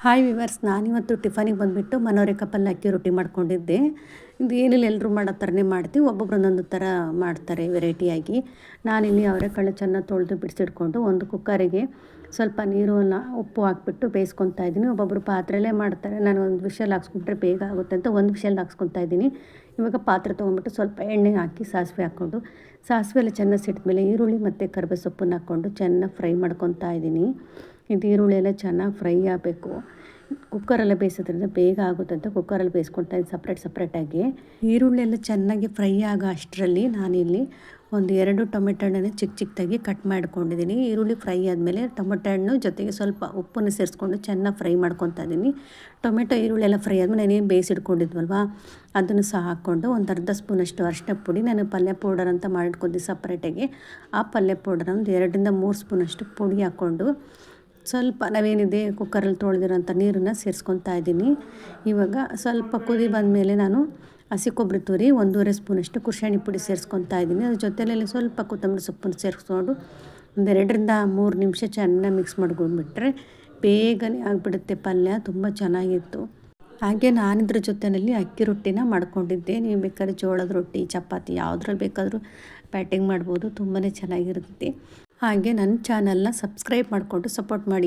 Hi viewers, ನಾನಿವತ್ತು ಟಿಫನಿಗೆ ಬಂದುಬಿಟ್ಟು ಮನೋರೇಖಾ ಪಲ್ಯ ಅಕ್ಕಿ ರೊಟ್ಟಿ ಮಾಡ್ಕೊಂಡಿದ್ದೆ. ಇದು ಏನಿಲ್ಲ, ಎಲ್ಲರೂ ಮಾಡೋ ಥರನೇ ಮಾಡ್ತೀವಿ, ಒಬ್ಬೊಬ್ರು ಒಂದೊಂದು ಥರ ಮಾಡ್ತಾರೆ ವೆರೈಟಿಯಾಗಿ. ನಾನಿಲ್ಲಿ ಅವರೆಕಾಳು ಚೆನ್ನಾಗಿ ತೊಳೆದು ಬಿಡಿಸಿಟ್ಕೊಂಡು ಒಂದು ಕುಕ್ಕರಿಗೆ ಸ್ವಲ್ಪ ನೀರು ಉಪ್ಪು ಹಾಕ್ಬಿಟ್ಟು ಬೇಯಿಸ್ಕೊತಾ ಇದ್ದೀನಿ. ಒಬ್ಬೊಬ್ಬರು ಪಾತ್ರೆಯಲ್ಲೇ ಮಾಡ್ತಾರೆ, ನಾನು ಒಂದು ವಿಷಲ್ ಹಾಕ್ಸ್ಕೊಂಡ್ರೆ ಬೇಗ ಆಗುತ್ತೆ ಅಂತ ಒಂದು ವಿಷಲ್ ಹಾಕ್ಸ್ಕೊತಾ ಇದ್ದೀನಿ. ಇವಾಗ ಪಾತ್ರೆ ತೊಗೊಂಡ್ಬಿಟ್ಟು ಸ್ವಲ್ಪ ಎಣ್ಣೆ ಹಾಕಿ ಸಾಸಿವೆ ಹಾಕ್ಕೊಂಡು, ಸಾಸಿವೆ ಎಲ್ಲ ಚೆನ್ನಾಗಿ ಸಿಟ್ಟಿದ್ಮೇಲೆ ಈರುಳ್ಳಿ ಮತ್ತು ಕರಿಬೇವು ಸೊಪ್ಪನ್ನು ಹಾಕ್ಕೊಂಡು ಚೆನ್ನಾಗಿ ಫ್ರೈ ಮಾಡ್ಕೊತಾ ಇದ್ದೀನಿ. ಇದು ಈರುಳ್ಳಿ ಎಲ್ಲ ಚೆನ್ನಾಗಿ ಫ್ರೈ ಆಗಬೇಕು. ಕುಕ್ಕರಲ್ಲೇ ಬೇಯಿಸೋದ್ರಿಂದ ಬೇಗ ಆಗುತ್ತೆ ಅಂತ ಕುಕ್ಕರಲ್ಲಿ ಬೇಯಿಸ್ಕೊಳ್ತಾ ಇದ್ದೀನಿ ಸಪ್ರೇಟಾಗಿ. ಈರುಳ್ಳಿ ಎಲ್ಲ ಚೆನ್ನಾಗಿ ಫ್ರೈ ಆಗೋ ಅಷ್ಟರಲ್ಲಿ ನಾನಿಲ್ಲಿ ಒಂದು 2 ಟೊಮೆಟೊ ಹಣ್ಣನ್ನು ಚಿಕ್ಕದಾಗಿ ಕಟ್ ಮಾಡ್ಕೊಂಡಿದ್ದೀನಿ. ಈರುಳ್ಳಿ ಫ್ರೈ ಆದಮೇಲೆ ಟೊಮೆಟೊ ಹಣ್ಣು ಜೊತೆಗೆ ಸ್ವಲ್ಪ ಉಪ್ಪನ್ನು ಸೇರಿಸ್ಕೊಂಡು ಚೆನ್ನಾಗಿ ಫ್ರೈ ಮಾಡ್ಕೊತಾ ಇದ್ದೀನಿ. ಟೊಮೆಟೊ ಈರುಳ್ಳಿ ಎಲ್ಲ ಫ್ರೈ ಆದಮೇಲೆ ನಾನೇನು ಬೇಯಿಸಿಟ್ಕೊಂಡಿದ್ವಲ್ವ ಅದನ್ನು ಸಹ ಹಾಕ್ಕೊಂಡು ಒಂದು ಅರ್ಧ ಸ್ಪೂನಷ್ಟು ಅರಿಶಿನ ಪುಡಿ, ನಾನು ಪಲ್ಯ ಪೌಡರ್ ಅಂತ ಮಾಡಿಟ್ಕೊಂಡಿದ್ದೆ ಸಪ್ರೇಟಾಗಿ. ಆ ಪಲ್ಯ ಪೌಡರ್ ಒಂದು 2 ರಿಂದ 3 ಸ್ಪೂನಷ್ಟು ಪುಡಿ ಹಾಕ್ಕೊಂಡು ಸ್ವಲ್ಪ ನಾವೇನಿದೆ ಕುಕ್ಕರಲ್ಲಿ ತೊಳೆದಿರೋಂಥ ನೀರನ್ನು ಸೇರಿಸ್ಕೊತಾ ಇದ್ದೀನಿ. ಇವಾಗ ಸ್ವಲ್ಪ ಕುದಿ ಬಂದಮೇಲೆ ನಾನು ಹಸಿ ಕೊಬ್ಬರಿ ತುರಿ 1.5 ಸ್ಪೂನಷ್ಟು ಕುಶಾಣಿ ಪುಡಿ ಸೇರಿಸ್ಕೊತಾ ಇದ್ದೀನಿ. ಅದ್ರ ಜೊತೆಯಲ್ಲಿ ಸ್ವಲ್ಪ ಕೊತ್ತಂಬರಿ ಸೊಪ್ಪನ್ನು ಸೇರಿಸ್ಕೊಂಡು ಒಂದು 2 ರಿಂದ 3 ನಿಮಿಷ ಚೆನ್ನಾಗಿ ಮಿಕ್ಸ್ ಮಾಡ್ಕೊಂಡ್ಬಿಟ್ರೆ ಬೇಗನೆ ಆಗಿಬಿಡುತ್ತೆ ಪಲ್ಯ. ತುಂಬ ಚೆನ್ನಾಗಿತ್ತು. ಹಾಗೆ ನಾನಿದ್ರ ಜೊತೆಯಲ್ಲಿ ಅಕ್ಕಿ ರೊಟ್ಟಿನ ಮಾಡ್ಕೊಂಡಿದ್ದೆ. ನೀವು ಬೇಕಾದ್ರೆ ಜೋಳದ ರೊಟ್ಟಿ, ಚಪಾತಿ ಯಾವುದ್ರಲ್ಲಿ ಬೇಕಾದರೂ ಬ್ಯಾಟಿಂಗ್ ಮಾಡ್ಬೋದು, ತುಂಬಾ ಚೆನ್ನಾಗಿರುತ್ತೆ. ಹಾಗೆ ನನ್ನ ಚಾನಲ್ನ ಸಬ್ಸ್ಕ್ರೈಬ್ ಮಾಡಿಕೊಂಡು ಸಪೋರ್ಟ್ ಮಾಡಿ.